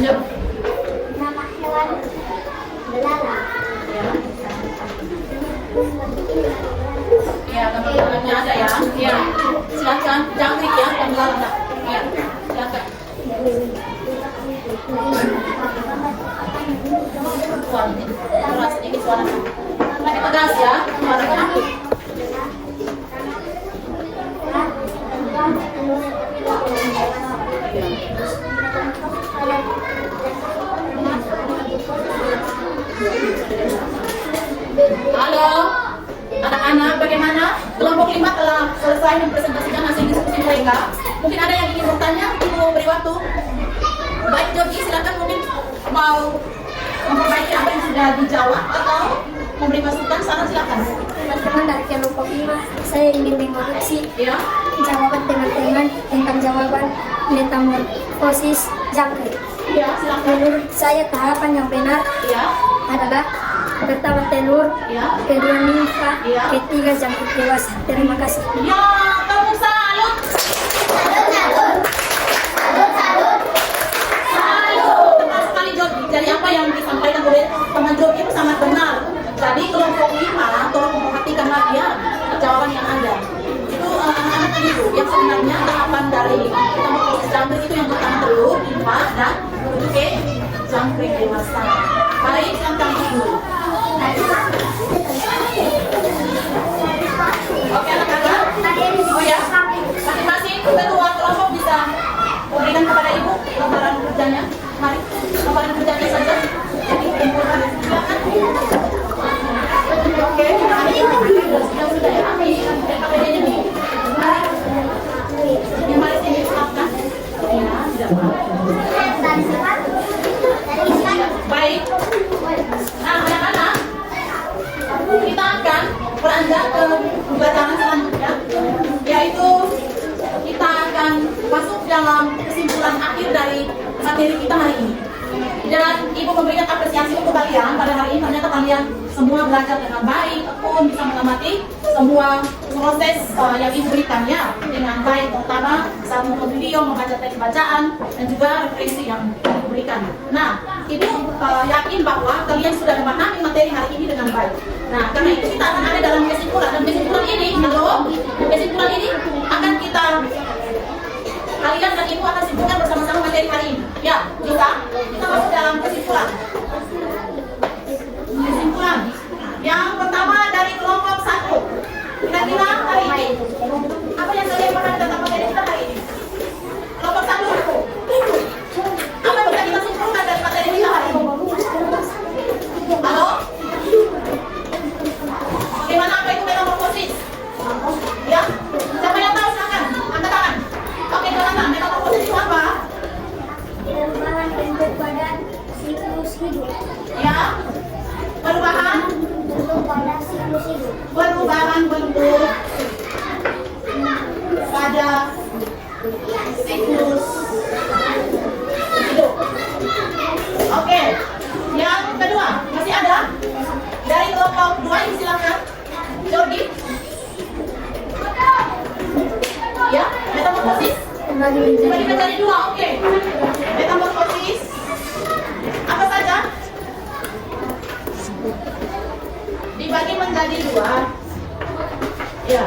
Lanjut. Nama hewan belalang. Ya. Ya, gambar-gambarnya ada ya. Ya. Silakan jangkrik ya, gambar enggak. Ya. Silakan. Suaranya keras sedikit suaranya. Lebih tegas ya suaranya. Halo, anak-anak, bagaimana? Kelompok 5 telah selesai mempresentasikan hasil diskusi mereka. Mungkin ada yang ingin bertanya, Ibu beri waktu. Baik, Jogi, silakan mungkin mau memperbaiki apa yang sudah dijawab atau memberi masukan, saran silakan. Teman-teman dari kelompok 5, saya ingin mengoreksi Ya, jawaban teman-teman tentang jawaban metamorfosis jangkrik. ya, silakan. Menurut saya tahapan yang benar Ya, adalah pertama telur, ya, kedua nimfa, Iya. ketiga jangkrik dewasa. Terima kasih. ya, kamu salut. Tepat sekali Jogi. Jadi apa yang disampaikan oleh teman Jogi itu sangat benar. Jadi kelompok 5 tolong memperhatikan lagi ya jawaban yang ada. Itu anak-anak itu yang sebenarnya tahapan dari metamorfosis jangkrik itu yang pertama telur, nimfa, dan oke jangkrik dewasa. Baik, silakan Ibu. Oke anak-anak. Oh ya, masing-masing ketua kelompok bisa memberikan kepada Ibu lembaran kerjanya. Mari, lembaran kerjanya saja. Jadi, silakan. Oke, sudah ya. KPD-nya nih. Mari. Ini mari sini silakan. Ya, tidak apa. Baik. Nah, anak-anak, kita akan beranjak ke pembelajaran selanjutnya, yaitu kita akan masuk dalam kesimpulan akhir dari materi kita hari ini. Dan Ibu memberikan apresiasi untuk kalian pada hari ini. Ternyata kalian semua belajar dengan baik, tekun, bisa mengamati semua proses yang Ibu berikannya dengan baik, terutama saat menonton video, membaca teks bacaan, dan juga referensi yang Ibu berikan. Nah, Ibu yakin bahwa kalian sudah memahami materi hari ini dengan baik. Nah, karena itu kita akan ada dalam kesimpulan, dan kesimpulan ini, kesimpulan ini akan kalian dan Ibu akan simpulkan bersama-sama materi hari ini. Ya, kita masuk dalam kesimpulan. Kesimpulan yang pertama dari kelompok 1. Kira-kira hari ini apa yang kalian pahami tentang materi kita hari ini? Kelompok 1. Apa yang bisa kita simpulkan dari materi kita hari ini? Halo? Bagaimana apa itu metamorfosis? Ya? Siapa yang tahu silakan angkat tangan. Oke, Jonathan, metamorfosis itu apa? Perubahan bentuk badan siklus hidup. Ya. Perubahan Bentuk pada siklus hidup. perubahan bentuk pada siklus hidup. Oke. Yang kedua, masih ada? Dari kelompok 2 ini silakan. Jordi. Ya, metamorfosis. Bagi menjadi 2, oke. Metamorfosis. Apa saja? Dibagi menjadi 2. Ya.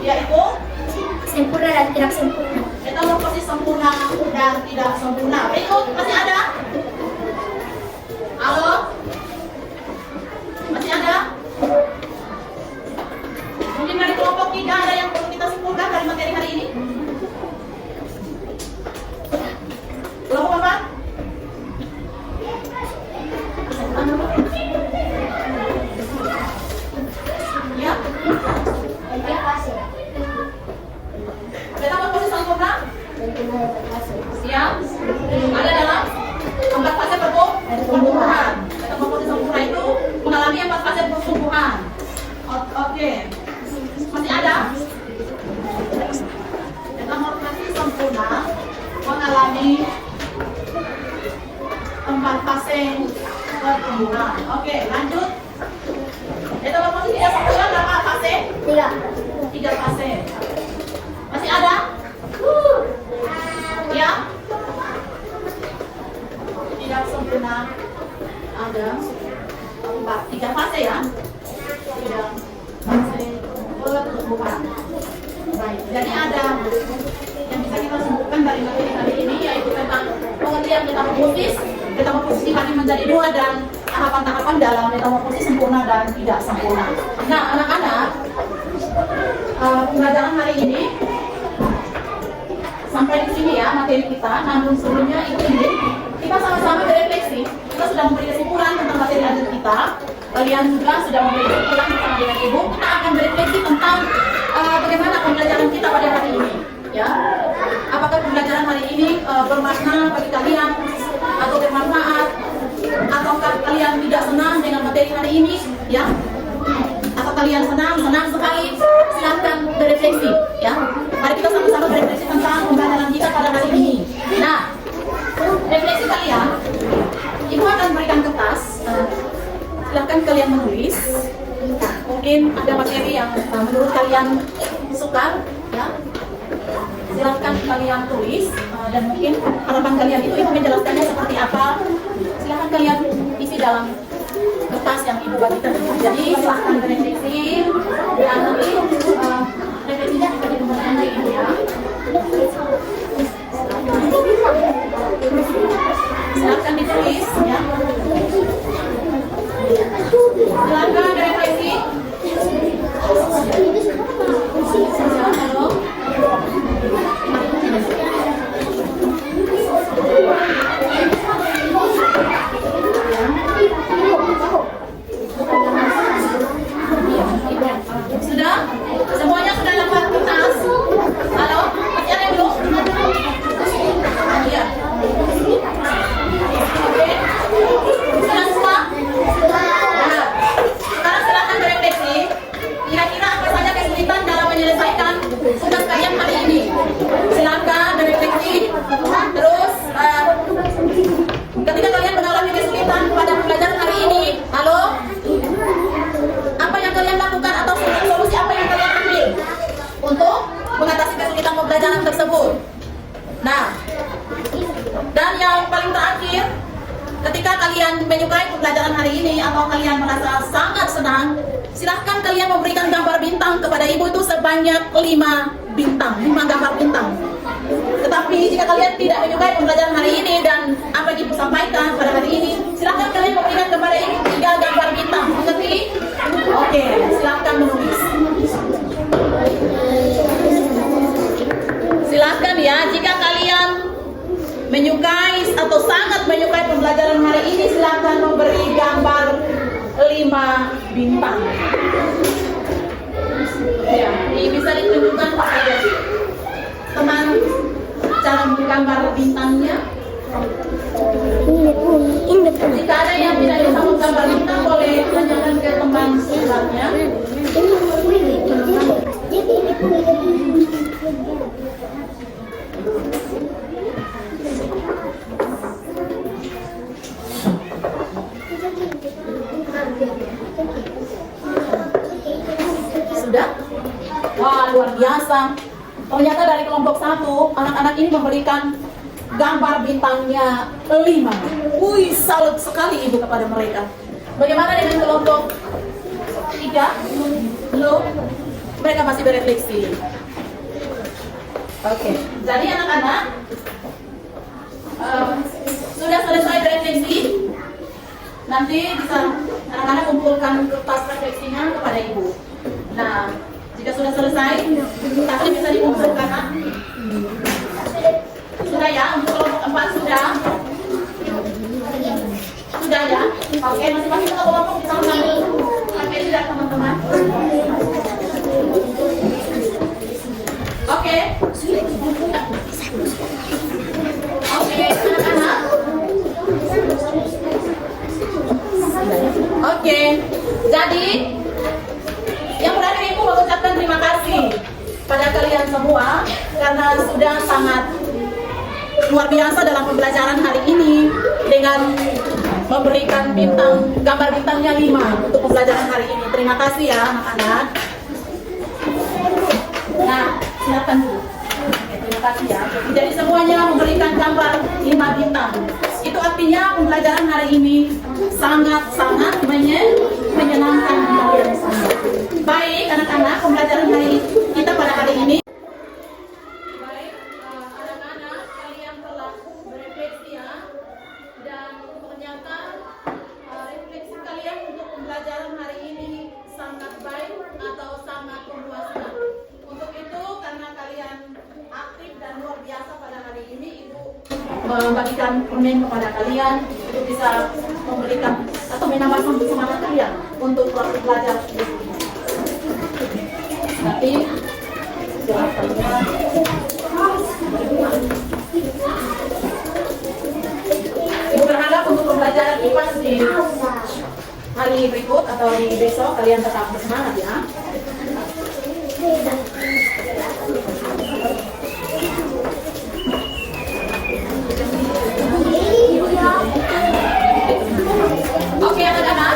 Yaitu Sempurna dan tidak sempurna. metamorfosis sempurna dan tidak sempurna. Berikut masih ada? Halo? Masih ada? Mungkin dari kelompok 3 ada yang perlu kita simpulkan dari materi hari ini? Kelompok apa? Ya? Metamorfosis sempurna? Siap? Ada dalam 4 fase pertumbuhan. Metamorfosis sempurna itu mengalami 4 fase pertumbuhan. Oke. Masih ada? Metamorfosis sempurna mengalami 4 fase pertumbuhan. Oke, lanjut. Metamorfosis tidak sempurna berapa fase? 3 fase. Masih ada? Ya? metamorfosis dibagi menjadi dua dan tahapan-tahapan dalam metamorfosis sempurna dan tidak sempurna. Nah, anak-anak, pembelajaran hari ini sampai di sini ya materi kita. Namun sebelumnya ini kita sama-sama berefleksi. Kita sudah memberi kesimpulan tentang materi ajar kita. Kalian juga sudah memberi kesimpulan bersama dengan ibu. Kita akan berefleksi tentang bagaimana pembelajaran kita pada hari ini. Ya, apakah pembelajaran hari ini bermakna bagi kalian atau bermanfaat, ataukah kalian tidak senang dengan materi hari ini? Ya, atau kalian senang sekali? Silahkan berefleksi. Ya, mari kita sama-sama berefleksi tentang pembelajaran kita pada hari ini. Nah, refleksi kalian, ibu akan berikan kertas. Silahkan kalian menulis. Mungkin ada materi yang menurut kalian suka, ya. Silahkan kalian tulis dan mungkin harapan kalian itu ibu menjelaskannya seperti apa. Silahkan kalian isi dalam kertas yang ibu bagikan. Jadi silahkan berefleksi dan nanti refleksinya bisa dikembangkan ke ibu ya. Silahkan ditulis ya. Silahkan berefleksi. Halo. Sudah? Semuanya sudah dapat kertas? Halo? Masih ada yang belum? Iya. Oke. Sudah semua? Nah, sekarang silakan berefleksi. Kira-kira apa saja kesulitan dalam menyelesaikan tugas kalian hari ini? Silakan berefleksi. Terus, ketika kalian mengalami kesulitan pada pembelajaran hari ini, halo? Apa yang kalian lakukan atau solusi apa yang kalian ambil untuk mengatasi kesulitan pembelajaran tersebut? Nah, dan yang paling terakhir, ketika kalian menyukai pembelajaran hari ini atau kalian merasa sangat senang, silahkan kalian memberikan gambar bintang kepada ibu itu sebanyak 5 bintang, 5 gambar bintang. Tetapi jika kalian tidak menyukai pembelajaran hari ini dan apa yang ibu sampaikan pada hari ini, silahkan kalian memberikan kepada ibu 3 gambar bintang. Mengerti? Oke, silahkan menulis. Silahkan ya, jika kalian menyukai atau sangat menyukai pembelajaran hari ini, silahkan memberi gambar 5 bintang. Ya, ini bisa ditunjukkan pada teman cara menggambar bintangnya. Jika ada yang tidak bisa menggambar bintang, boleh tanyakan ke teman sebelahnya. Sudah? Wah, luar biasa. Ternyata dari kelompok 1, anak-anak ini memberikan gambar bintangnya 5. Wih, salut sekali ibu kepada mereka. Bagaimana dengan kelompok 3? Belum? Mereka masih berefleksi. Oke, jadi anak-anak sudah selesai berefleksi. Nanti bisa anak-anak kumpulkan kertas refleksinya kepada ibu. Nah, jika sudah selesai, kertasnya bisa dikumpulkan. Sudah ya, untuk kelompok 4 sudah? Sudah ya? Oke, masing-masing satu kelompok bisa mengambil materi dari teman-teman. Oke. Oke, anak-anak. Oke, jadi yang terakhir ibu mengucapkan terima kasih pada kalian semua karena sudah sangat luar biasa dalam pembelajaran hari ini dengan memberikan gambar bintangnya 5 untuk pembelajaran hari ini. Terima kasih ya anak-anak. Nah, silakan dulu. Oke, terima kasih ya. Jadi semuanya memberikan gambar 5 bintang. Itu artinya pembelajaran hari ini sangat-sangat menyenangkan kalian semua. Baik anak-anak, pembelajaran hari kita pada hari ini. Baik, anak-anak, kalian telah berefleksi ya. membagikan permen kepada kalian, itu bisa memberikan atau menambah semangat kalian untuk belajar. Nanti silakannya Ibu berharap untuk pembelajaran IPA di hari berikut atau di besok kalian tetap bersemangat ya. Oke anak-anak,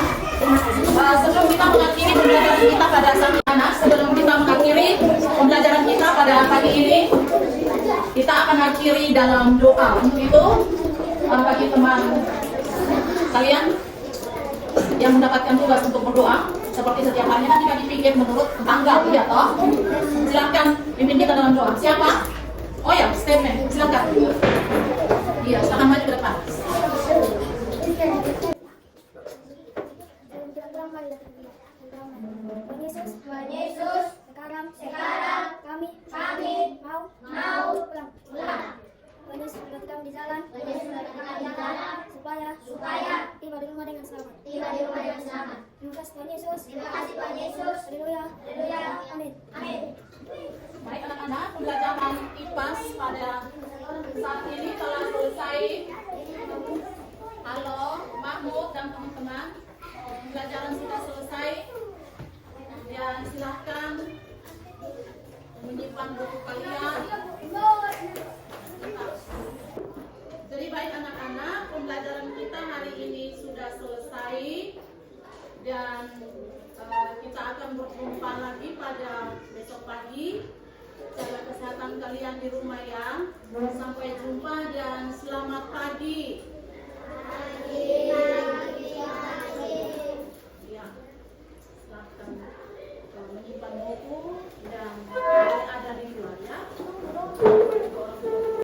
sebelum kita mengakhiri pembelajaran kita pada saat ini, sebelum kita mengakhiri pembelajaran kita pada pagi ini, kita akan akhiri dalam doa. Untuk itu, bagi teman kalian yang mendapatkan tugas untuk berdoa, seperti setiap harinya kan kita dipikir menurut tanggal, ya toh? Silakan pimpin kita dalam doa. Siapa? Oh ya, statement. Silakan. Iya, silakan maju ke depan. Tuhan Yesus, sekarang kami mau pulang. Tuhan Yesus membantu kami di jalan, supaya tiba di rumah dengan selamat. Terima kasih Tuhan Yesus. Haleluya. Amin. Baik anak-anak, pembelajaran IPAS pada saat ini telah selesai. Halo, Mahmud dan teman-teman, pembelajaran sudah selesai. Dan silahkan menyimpan buku kalian. Jadi baik anak-anak, pembelajaran kita hari ini sudah selesai. Dan kita akan berjumpa lagi pada besok pagi. Jaga kesehatan kalian di rumah ya. Sampai jumpa dan selamat pagi. Ya, silahkan menyimpan buku dan